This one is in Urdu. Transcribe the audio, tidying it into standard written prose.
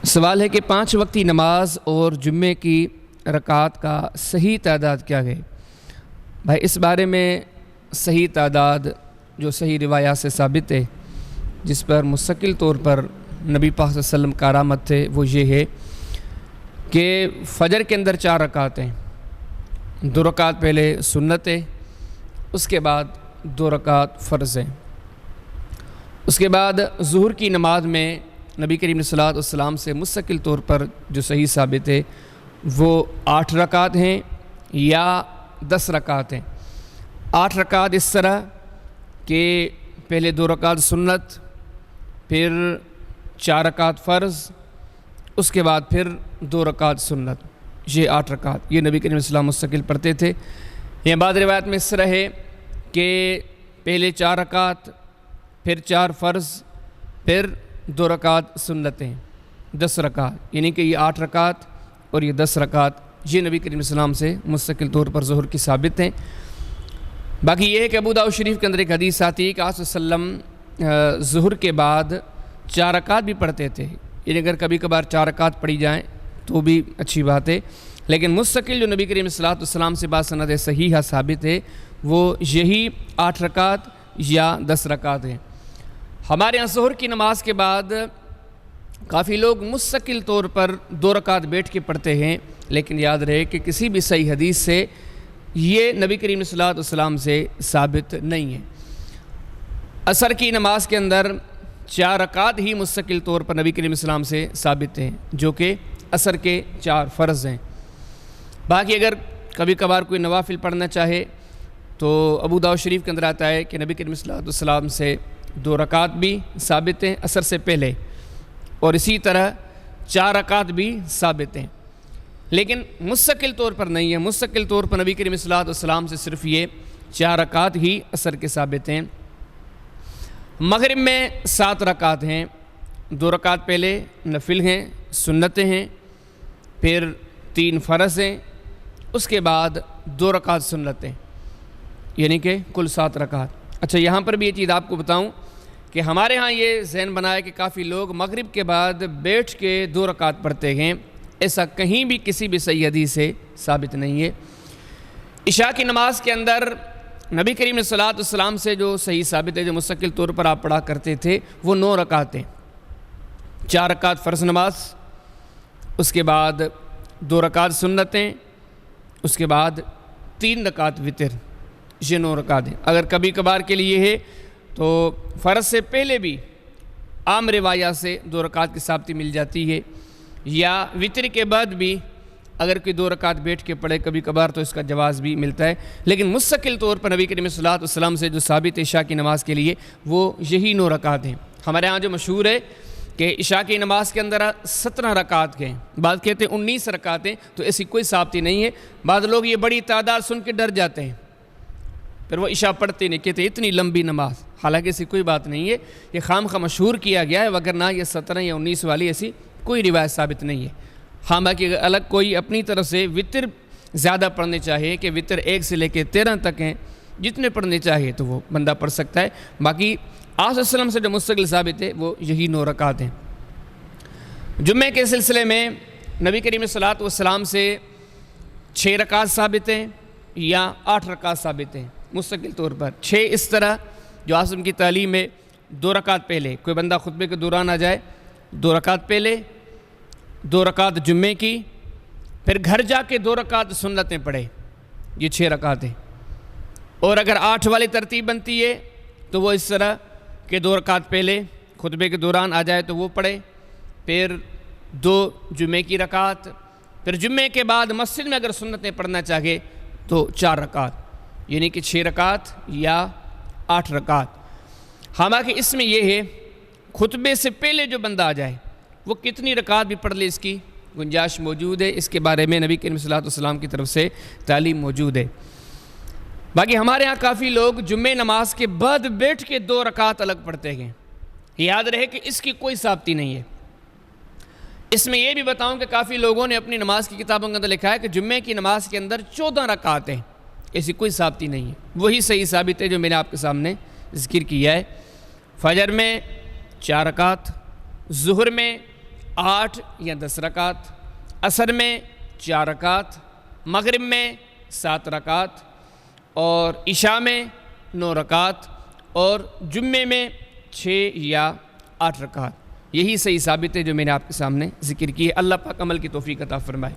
سوال ہے کہ 5 وقتی نماز اور جمعے کی رکعات کا صحیح تعداد کیا ہے؟ بھائی اس بارے میں صحیح تعداد جو صحیح روایات سے ثابت ہے، جس پر مستقل طور پر نبی پاک صلی اللہ علیہ وسلم کا علامت تھے، وہ یہ ہے کہ فجر کے اندر 4 رکعت ہیں، 2 رکعت پہلے سنت ہے، اس کے بعد 2 رکعت فرض ہیں۔ اس کے بعد ظہر کی نماز میں نبی کریم صلی اللہ علیہ وسلم سے مستقل طور پر جو صحیح ثابت ہے وہ 8 رکعت ہیں یا 10 رکعت ہیں۔ 8 رکعت اس طرح کہ پہلے 2 رکعت سنت، پھر 4 رکعت فرض، اس کے بعد پھر 2 رکعت سنت، یہ 8 رکعت یہ نبی کریم صلی اللہ علیہ وسلم مستقل پڑھتے تھے۔ یہ بعض روایت میں اس طرح ہے کہ پہلے 4 رکعت، پھر 4 فرض، پھر 2 رکعت سنتیں، 10 رکعت، یعنی کہ یہ 8 رکعت اور یہ 10 رکعت یہ نبی کریم صلی اللہ علیہ وسلم سے مستقل طور پر ظہر کی ثابت ہیں۔ باقی یہ ہے کہ ابو داؤد شریف کے اندر ایک حدیث آتی ہے کہ آپ صلی اللہ علیہ وسلم ظہر کے بعد 4 رکعت بھی پڑھتے تھے، یعنی اگر کبھی کبھار 4 رکعت پڑھی جائیں تو بھی اچھی بات ہے، لیکن مستقل جو نبی کریم صلی اللہ علیہ وسلم سے بات سند صحیحہ ثابت ہے وہ یہی 8 رکعت یا 10 رکعت ہیں۔ ہمارے یہاں ظہر کی نماز کے بعد کافی لوگ مستقل طور پر 2 رکعت بیٹھ کے پڑھتے ہیں، لیکن یاد رہے کہ کسی بھی صحیح حدیث سے یہ نبی کریم صلی اللہ علیہ وسلم سے ثابت نہیں ہے۔ عصر کی نماز کے اندر 4 رکعت ہی مستقل طور پر نبی کریم صلی اللہ علیہ وسلم سے ثابت ہیں، جو کہ عصر کے 4 فرض ہیں۔ باقی اگر کبھی کبھار کوئی نوافل پڑھنا چاہے تو ابو داؤد شریف کے اندر آتا ہے کہ نبی کریم صلی اللہ علیہ وسلم سے 2 رکعت بھی ثابت ہیں عصر سے پہلے، اور اسی طرح 4 رکعت بھی ثابت ہیں، لیکن مستقل طور پر نہیں ہے۔ مستقل طور پر نبی کریم صلی اللہ علیہ وسلم سے صرف یہ 4 رکعت ہی عصر کے ثابت ہیں۔ مغرب میں 7 رکعت ہیں، 2 رکعت پہلے نفل ہیں، سنتیں ہیں، پھر 3 فرض ہیں، اس کے بعد 2 رکعت سنتیں، یعنی کہ کل 7 رکعت۔ اچھا، یہاں پر بھی یہ چیز آپ کو بتاؤں کہ ہمارے ہاں یہ ذہن بنایا کہ کافی لوگ مغرب کے بعد بیٹھ کے 2 رکعت پڑھتے ہیں، ایسا کہیں بھی کسی بھی صحیح حدیث سے ثابت نہیں ہے۔ عشاء کی نماز کے اندر نبی کریم صلی اللہ علیہ وسلم سے جو صحیح ثابت ہے، جو مستقل طور پر آپ پڑھا کرتے تھے، وہ 9 رکعتیں، 4 رکعت فرض نماز، اس کے بعد 2 رکعت سنتیں، اس کے بعد 3 رکعت وتر، یہ 9 رکعت ہیں۔ اگر کبھی کبھار کے لیے ہے تو فرض سے پہلے بھی عام روایات سے 2 رکعت کی ثابتی مل جاتی ہے، یا وتر کے بعد بھی اگر کوئی 2 رکعت بیٹھ کے پڑھے کبھی کبھار تو اس کا جواز بھی ملتا ہے، لیکن مستقل طور پر نبی کریم صلی اللہ علیہ وسلم سے جو ثابت ہے عشاء کی نماز کے لیے وہ یہی 9 رکعت ہیں۔ ہمارے ہاں جو مشہور ہے کہ عشاء کی نماز کے اندر 17 رکعت کے ہیں، بعض کہتے ہیں 19 رکعتیں، تو ایسی کوئی ثابتی نہیں ہے۔ بعض لوگ یہ بڑی تعداد سن کے ڈر جاتے ہیں، پھر وہ عشاء پڑھتے نہیں، کہتے اتنی لمبی نماز، حالانکہ ایسی کوئی بات نہیں ہے، یہ خام خواہ مشہور کیا گیا ہے، وگرنہ یہ 17 یا 19 والی ایسی کوئی روایت ثابت نہیں ہے۔ ہاں باقی اگر الگ کوئی اپنی طرف سے وتر زیادہ پڑھنے چاہے کہ وتر 1 سے لے کے 13 تک ہیں، جتنے پڑھنے چاہے تو وہ بندہ پڑھ سکتا ہے۔ باقی آپ صلی اللہ علیہ وسلم سے جو مستقل ثابت ہے وہ یہی 9 رکعت ہیں۔ جمعے کے سلسلے میں نبی کریم صلی اللہ علیہ وسلم سے 6 رکعت ثابت ہیں یا 8 رکعت ثابت ہیں مستقل طور پر۔ 6 اس طرح جو آسم کی تعلیم ہے، 2 رکعت پہلے، کوئی بندہ خطبے کے دوران آ جائے 2 رکعت پہلے، 2 رکعت جمعے کی، پھر گھر جا کے 2 رکعت سنتیں پڑھے، یہ 6 رکعت ہیں۔ اور اگر 8 والی ترتیب بنتی ہے تو وہ اس طرح کہ 2 رکعت پہلے خطبے کے دوران آ جائے تو وہ پڑھے، پھر 2 جمعے کی رکعت، پھر جمعے کے بعد مسجد میں اگر سنتیں پڑھنا چاہے تو 4 رکعت، یعنی کہ 6 رکعت یا 8 رکعت۔ حالانکہ اس میں یہ ہے خطبے سے پہلے جو بندہ آ جائے وہ کتنی رکعت بھی پڑھ لے، اس کی گنجائش موجود ہے، اس کے بارے میں نبی کریم صلی اللہ علیہ وسلم کی طرف سے تعلیم موجود ہے۔ باقی ہمارے ہاں کافی لوگ جمعہ نماز کے بعد بیٹھ کے 2 رکعت الگ پڑھتے ہیں، یاد رہے کہ اس کی کوئی ثابتی نہیں ہے۔ اس میں یہ بھی بتاؤں کہ کافی لوگوں نے اپنی نماز کی کتابوں کے اندر لکھا ہے کہ جمعے کی نماز کے اندر 14 رکعت ہیں، ایسی کوئی ثابتی نہیں ہے۔ وہی صحیح ثابت ہے جو میں نے آپ کے سامنے ذکر کیا ہے۔ فجر میں 4 رکعت، ظہر میں 8 یا 10 رکعت، عصر میں 4 رکعت، مغرب میں 7 رکعت، اور عشاء میں 9 رکعت، اور جمعے میں 6 یا 8 رکعت۔ یہی صحیح ثابت ہے جو میں نے آپ کے سامنے ذکر کی ہے۔ اللہ پاک عمل کی توفیق عطا فرمائے۔